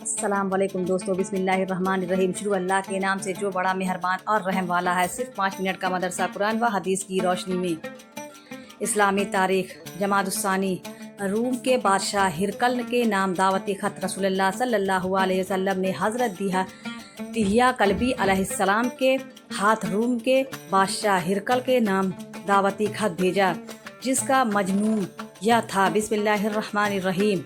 السلام علیکم دوستو، بسم اللہ الرحمن الرحیم۔ شروع اللہ کے نام سے جو بڑا مہربان اور رحم والا ہے۔ صرف 5 منٹ کا مدرسہ قرآن و حدیث کی روشنی میں۔ اسلامی تاریخ جمادی الثانی۔ روم کے بادشاہ ہرقل کے نام دعوتی خط رسول اللہ صلی اللہ علیہ وسلم نے حضرت دہیہ کلبی علیہ السلام کے ہاتھ روم کے بادشاہ ہرقل کے نام دعوتی خط بھیجا، جس کا مضمون یہ تھا: بسم اللہ الرحمن الرحیم۔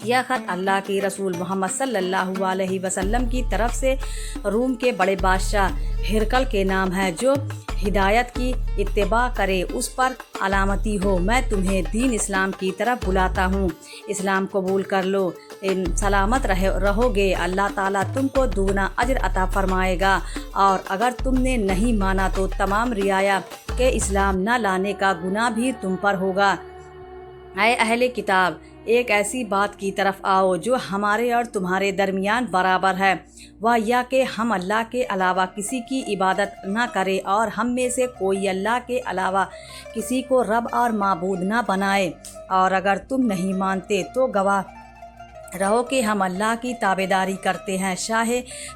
یہ خط اللہ کے رسول محمد صلی اللہ علیہ وسلم کی طرف سے روم کے بڑے بادشاہ ہرقل کے نام ہے، جو ہدایت کی اتباع کرے اس پر علامتی ہو۔ میں تمہیں دین اسلام کی طرف بلاتا ہوں، اسلام قبول کر لو، سلامت رہو گے، اللہ تعالیٰ تم کو دوگنا اجر عطا فرمائے گا، اور اگر تم نے نہیں مانا تو تمام رعایا کے اسلام نہ لانے کا گناہ بھی تم پر ہوگا۔ اے اہل کتاب، ایک ایسی بات کی طرف آؤ جو ہمارے اور تمہارے درمیان برابر ہے، وہ یہ کہ ہم اللہ کے علاوہ کسی کی عبادت نہ کریں، اور ہم میں سے کوئی اللہ کے علاوہ کسی کو رب اور معبود نہ بنائے، اور اگر تم نہیں مانتے تو گواہ رہو کہ ہم اللہ کی تابعداری کرتے ہیں۔ شاہ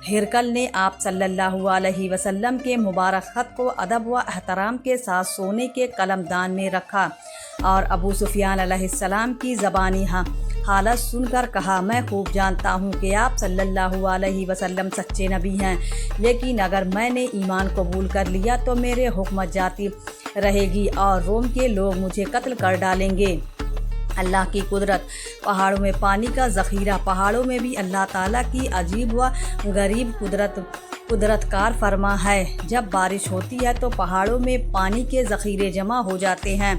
ہرقل نے آپ صلی اللہ علیہ وسلم کے مبارک خط کو ادب و احترام کے ساتھ سونے کے قلم دان میں رکھا، اور ابو سفیان علیہ السلام کی زبانی حالت سن کر کہا: میں خوب جانتا ہوں کہ آپ صلی اللہ علیہ وسلم سچے نبی ہیں، لیکن اگر میں نے ایمان قبول کر لیا تو میرے حکمت جاتی رہے گی اور روم کے لوگ مجھے قتل کر ڈالیں گے۔ اللہ کی قدرت، پہاڑوں میں پانی کا ذخیرہ۔ پہاڑوں میں بھی اللہ تعالیٰ کی عجیب و غریب قدرت کار فرما ہے۔ جب بارش ہوتی ہے تو پہاڑوں میں پانی کے ذخیرے جمع ہو جاتے ہیں،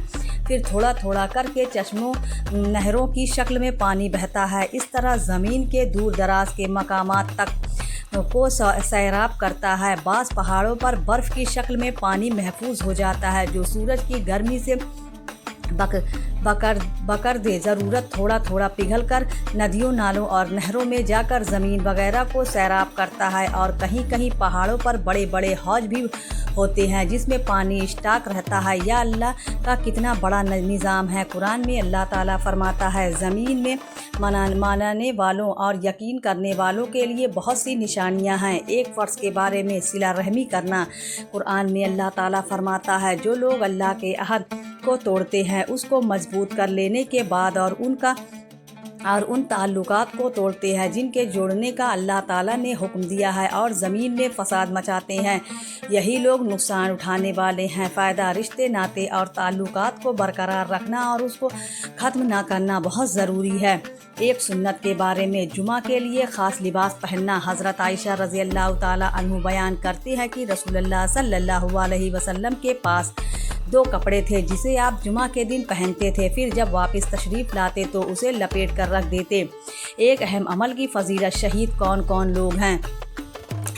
پھر تھوڑا تھوڑا کر کے چشموں نہروں کی شکل میں پانی بہتا ہے۔ اس طرح زمین کے دور دراز کے مقامات تک کو سیراب کرتا ہے۔ بعض پہاڑوں پر برف کی شکل میں پانی محفوظ ہو جاتا ہے، جو سورج کی گرمی سے بکر دے ضرورت تھوڑا تھوڑا پگھل کر ندیوں، نالوں اور نہروں میں جا کر زمین وغیرہ کو سیراب کرتا ہے۔ اور کہیں کہیں پہاڑوں پر بڑے بڑے حوض بھی ہوتے ہیں جس میں پانی اسٹاک رہتا ہے۔ یا اللہ کا کتنا بڑا نظام ہے۔ قرآن میں اللہ تعالیٰ فرماتا ہے: زمین میں ماننے والوں اور یقین کرنے والوں کے لیے بہت سی نشانیاں ہیں۔ ایک فرض کے بارے میں صلہ رحمی کرنا۔ قرآن میں اللہ تعالیٰ فرماتا ہے: جو لوگ اللہ کے عہد کو توڑتے ہیں، اس کو مضبوط کر لینے کے بعد اور ان تعلقات کو توڑتے ہیں جن کے جوڑنے کا اللہ تعالیٰ نے حکم دیا ہے، اور زمین میں فساد مچاتے ہیں، یہی لوگ نقصان اٹھانے والے ہیں۔ فائدہ، رشتے ناطے اور تعلقات کو برقرار رکھنا اور اس کو ختم نہ کرنا بہت ضروری ہے۔ ایک سنت کے بارے میں، جمعہ کے لیے خاص لباس پہننا۔ حضرت عائشہ رضی اللہ تعالیٰ عنہ بیان کرتی ہے کہ رسول اللہ صلی اللہ علیہ وسلم کے پاس 2 کپڑے تھے جسے آپ جمعہ کے دن پہنتے تھے، پھر جب واپس تشریف لاتے تو اسے لپیٹ کر رکھ دیتے۔ ایک اہم عمل کی فضیلت۔ شہید کون لوگ ہیں؟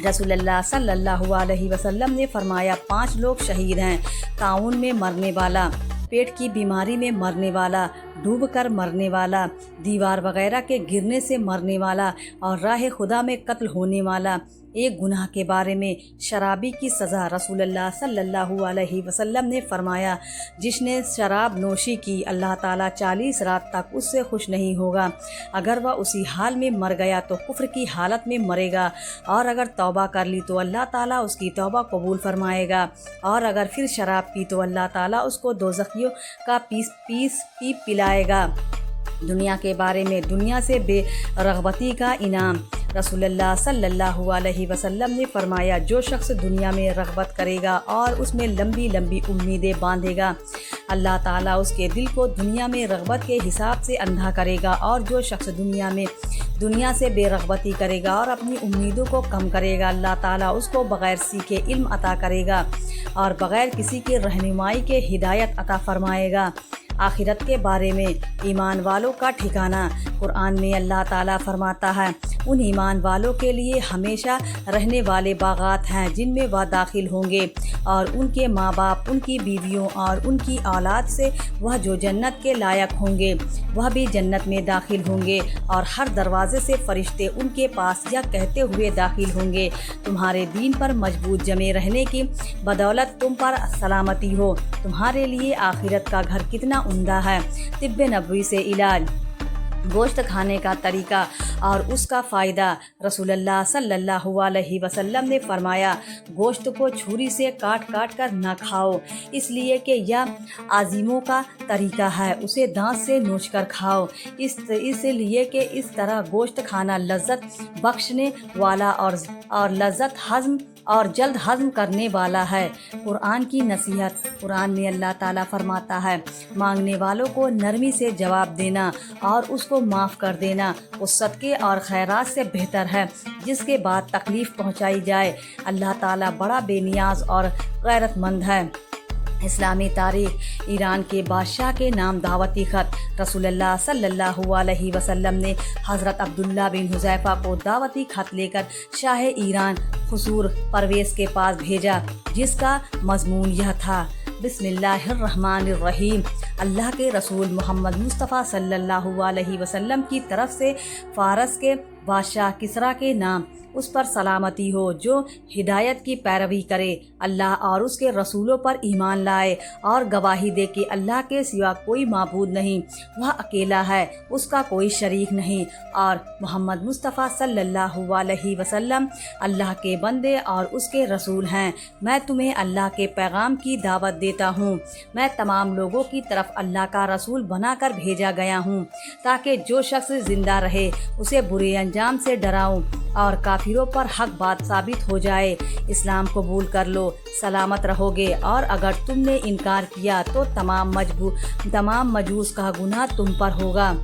رسول اللہ صلی اللہ علیہ وسلم نے فرمایا: 5 لوگ شہید ہیں: طاعون میں مرنے والا، پیٹ کی بیماری میں مرنے والا، ڈوب کر مرنے والا، دیوار وغیرہ کے گرنے سے مرنے والا، اور راہ خدا میں قتل ہونے والا۔ ایک گناہ کے بارے میں، شرابی کی سزا۔ رسول اللہ صلی اللہ علیہ وسلم نے فرمایا: جس نے شراب نوشی کی، اللہ تعالیٰ 40 رات تک اس سے خوش نہیں ہوگا۔ اگر وہ اسی حال میں مر گیا تو کفر کی حالت میں مرے گا، اور اگر توبہ کر لی تو اللہ تعالیٰ اس کی توبہ قبول فرمائے گا، اور اگر پھر شراب پی تو اللہ تعالیٰ اس کو دوزخیوں کا پی پلائے گا۔ دنیا کے بارے میں، دنیا سے بے رغبتی کا انعام۔ رسول اللہ صلی اللہ علیہ وسلم نے فرمایا: جو شخص دنیا میں رغبت کرے گا اور اس میں لمبی لمبی امیدیں باندھے گا، اللہ تعالیٰ اس کے دل کو دنیا میں رغبت کے حساب سے اندھا کرے گا، اور جو شخص دنیا سے بے رغبتی کرے گا اور اپنی امیدوں کو کم کرے گا، اللہ تعالیٰ اس کو بغیر سیکھے علم عطا کرے گا، اور بغیر کسی کی رہنمائی کے ہدایت عطا فرمائے گا۔ آخرت کے بارے میں، ایمان والوں کا ٹھکانہ۔ قرآن میں اللہ تعالیٰ فرماتا ہے: ان ایمان والوں کے لیے ہمیشہ رہنے والے باغات ہیں جن میں وہ داخل ہوں گے، اور ان کے ماں باپ، ان کی بیویوں اور ان کی اولاد سے وہ جو جنت کے لائق ہوں گے وہ بھی جنت میں داخل ہوں گے، اور ہر دروازے سے فرشتے ان کے پاس یہ کہتے ہوئے داخل ہوں گے: تمہارے دین پر مضبوط جمے رہنے کی بدولت تم پر سلامتی ہو، تمہارے لیے آخرت کا گھر کتنا عمدہ ہے۔ طب نبوی سے علاج۔ गोश्त खाने का तरीका और उसका फ़ायदा। रसूलुल्लाह सल्लल्लाहु अलैहि वसल्लम ने फरमाया, गोश्त को छुरी से काट काट कर न खाओ, इसलिए कि यह आज़िमों का तरीका है। उसे दांत से नोच कर खाओ, इसलिए कि इस तरह गोश्त खाना लज्जत बख्शने वाला और लज्जत हज़म और जल्द हज़म करने वाला है। कुरान की नसीहत। कुरान में अल्लाह ताला फरमाता है, मांगने वालों को नरमी से जवाब देना और उसको माफ़ कर देना उस सदक़े और खैरात से बेहतर है जिसके बाद तकलीफ़ पहुंचाई जाए। अल्लाह ताला बड़ा बेनियाज और गैरतमंद है। इस्लामी तारीख़। ईरान के बादशाह के नाम दावती ख़त। रसूलुल्लाह सल्लल्लाहु अलैहि वसल्लम ने हज़रत अब्दुल्ला बिन हुज़ैफ़ा को दावती ख़त लेकर शाह ईरान खुसूर परवेज़ के पास भेजा, जिसका मज़मून यह था, बिस्मिल्लाहिर्रहमानिर्रहीम। अल्लाह के रसूल मोहम्मद मुस्तफ़ा सल्लल्लाहु अलैहि वसल्लम की तरफ से फ़ारस के बादशाह किसरा के नाम, उस पर सलामती हो जो हिदायत की पैरवी करे, अल्लाह और उसके रसूलों पर ईमान लाए और गवाही दे कि अल्लाह के सिवा कोई माबूद नहीं, वह अकेला है, उसका कोई शरीक नहीं, और मोहम्मद मुस्तफ़ा सल्लल्लाहु अलैहि वसल्लम अल्लाह के बंदे और उसके रसूल हैं। मैं तुम्हें अल्लाह के पैगाम की दावत देता हूँ। मैं तमाम लोगों की तरफ अल्लाह का रसूल बनाकर भेजा गया हूँ ताकि जो शख्स ज़िंदा रहे उसे बुरे अंजाम से डराऊँ और काफिरों पर हक बात साबित हो जाए। इस्लाम कबूल कर लो, सलामत रहोगे, और अगर तुमने इनकार किया तो तमाम मजूस का गुनाह तुम पर होगा।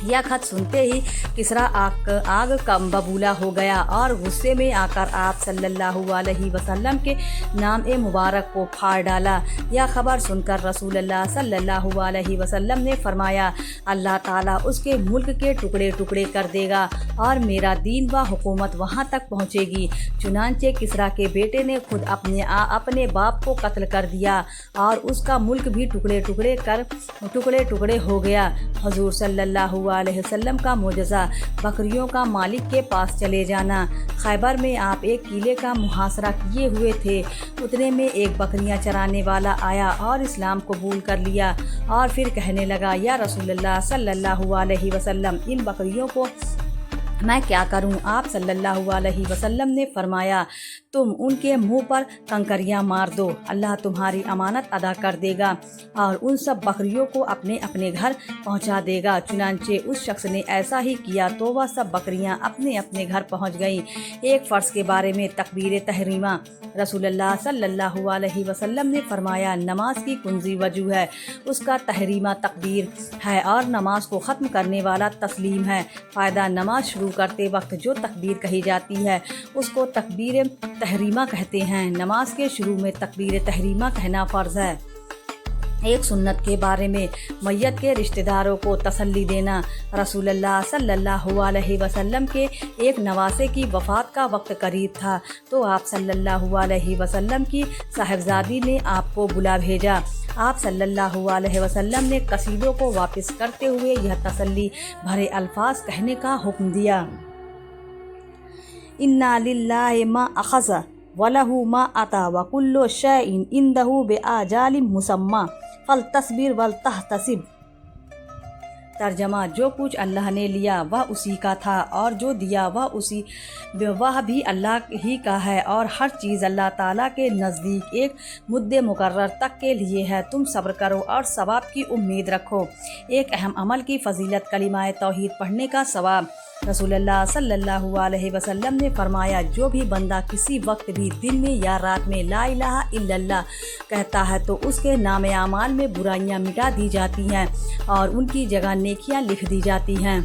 यह खत सुनते ही किसरा आग कम बबूला हो गया और गुस्से में आकर आप सल्लल्लाहु अलैहि वसल्लम के नाम मुबारक को फाड़ डाला। यह खबर सुनकर रसूलुल्लाह सल्लल्लाहु अलैहि वसल्लम ने फरमाया, अल्लाह ताला उसके मुल्क के टुकड़े टुकड़े कर देगा और मेरा दीन व हुकूमत वहाँ तक पहुँचेगी। चुनांचे किसरा के बेटे ने खुद अपने बाप को कत्ल कर दिया और उसका मुल्क भी टुकड़े टुकड़े हो गया। हुजूर सल्लल्लाहु अलैहि वसल्लम का मोजज़ा, बकरियों का मालिक के पास चले जाना। खैबर में आप एक किले का मुहासरा किए हुए थे, उतने में एक बकरियां चराने वाला आया और इस्लाम कबूल कर लिया और फिर कहने लगा, या रसूलुल्लाह सल्लल्लाहु अलैहि वसल्लम, इन बकरियों को मैं क्या करूं? आप सल्लल्लाहु अलैहि वसल्लम ने फरमाया, तुम उनके मुंह पर कंकरियां मार दो, अल्लाह तुम्हारी अमानत अदा कर देगा और उन सब बकरियों को अपने अपने घर पहुंचा देगा। चुनांचे उस शख्स ने ऐसा ही किया तो वह सब बकरियां अपने अपने घर पहुंच गईं। एक फ़र्ज के बारे में तकबीर तहरीमा। रसूलुल्लाह सल्लल्लाहु अलैहि वसल्लम ने फरमाया, नमाज की कुंजी वजू है, उसका तहरीमा तकबीर है और नमाज को ख़त्म करने वाला तस्लीम है। फ़ायदा, नमाज शुरू करते वक्त जो तकबीर कही जाती है उसको तकबीर तहरीमा कहते हैं। नमाज के शुरू में तकबीर तहरीमा कहना फ़र्ज़ है। एक सुन्नत के बारे में, मैयत के रिश्तेदारों को तसल्ली देना। रसूलुल्लाह सल्लल्लाहु अलैहि वसल्लम के एक नवासे की वफ़ात का वक्त करीब था तो आप सल्लल्लाहु अलैहि वसल्लम की साहिबजादी ने आपको बुला भेजा। आप सल्लल्लाहु अलैहि वसल्लम ने कसीदों को वापस करते हुए यह तसल्ली भरे अल्फाज कहने का हुक्म दिया, इन्ना लिल्लाहि मा अख़ज़ वलहु मा अता व कुल्लु शैइन इंदहु बिआजालिम मुसम्मा फल तस्बीर वल तहतसिब। तर्जमा, जो कुछ अल्लाह ने लिया वह उसी का था और जो दिया वह भी अल्लाह ही का है और हर चीज़ अल्लाह ताला के नज़दीक एक मुद्दे मुकर्रर तक के लिए है। तुम सब्र करो और सवाब की उम्मीद रखो। एक अहम अमल की फजीलत, कलिमाए तौहीद पढ़ने का सवाब। रसूलुल्लाह सल्लल्लाहु अलैहि वसल्लम ने फरमाया, जो भी बंदा किसी वक्त भी दिन में या रात में ला इलाहा इल्लल्लाह कहता है तो उसके नामे आमाल में बुराइयां मिटा दी जाती हैं और उनकी जगह नेकियां लिख दी जाती हैं।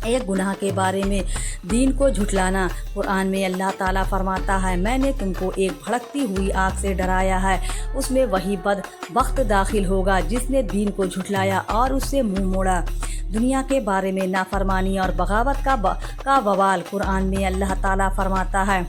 एक गुनाह के बारे में, दीन को झुठलाना। कुरान में अल्लाह ताला फरमाता है, मैंने तुमको एक भड़कती हुई आग से डराया है, उसमें वही बदबख्त दाखिल होगा जिसने दीन को झुठलाया और उससे मुंह मोड़ा। दुनिया के बारे में, नाफरमानी और बगावत का वबाल। कुरान में अल्लाह ताला फरमाता है,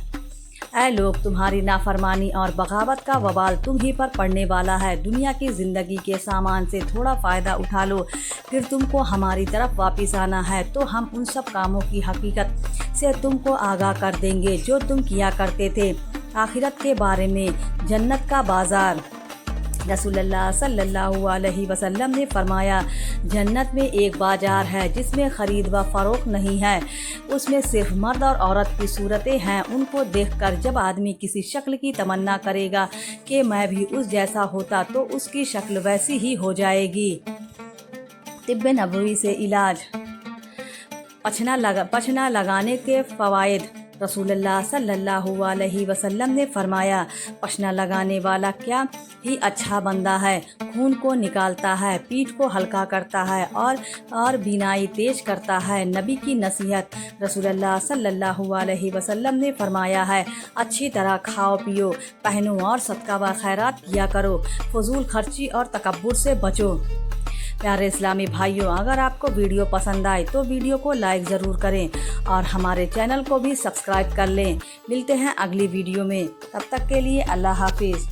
ऐ लोग, तुम्हारी नाफरमानी और बगावत का वबाल तुम ही पर पड़ने वाला है। दुनिया की ज़िंदगी के सामान से थोड़ा फ़ायदा उठा लो, फिर तुमको हमारी तरफ वापस आना है तो हम उन सब कामों की हकीकत से तुमको आगाह कर देंगे जो तुम किया करते थे। आखिरत के बारे में, जन्नत का बाज़ार। रसूलुल्लाह सल्लल्लाहु अलैहि वसल्लम ने फरमाया, जन्नत में एक बाजार है जिसमें ख़रीद व फ़रोख्त नहीं है, उसमें सिर्फ मर्द और औरत की सूरतें हैं। उनको देखकर जब आदमी किसी शक्ल की तमन्ना करेगा कि मैं भी उस जैसा होता, तो उसकी शक्ल वैसी ही हो जाएगी। तिब्ब नबवी से इलाज। पछना लगाने के फ़वाइद। रसूलुल्लाह सल्लल्लाहु अलैहि वसल्लम ने फरमाया, पछना लगाने वाला क्या ही अच्छा बंदा है, खून को निकालता है, पीठ को हल्का करता है और बीनाई तेज करता है। नबी की नसीहत। रसूलुल्लाह सल्लल्लाहु अलैहि वसल्लम ने फरमाया है, अच्छी तरह खाओ पियो, पहनो और सदका व खैरात किया करो, फजूल खर्ची और तकब्बुर से बचो। प्यारे इस्लामी भाइयों, अगर आपको वीडियो पसंद आए तो वीडियो को लाइक ज़रूर करें और हमारे चैनल को भी सब्सक्राइब कर लें। मिलते हैं अगली वीडियो में, तब तक के लिए अल्लाह हाफिज़।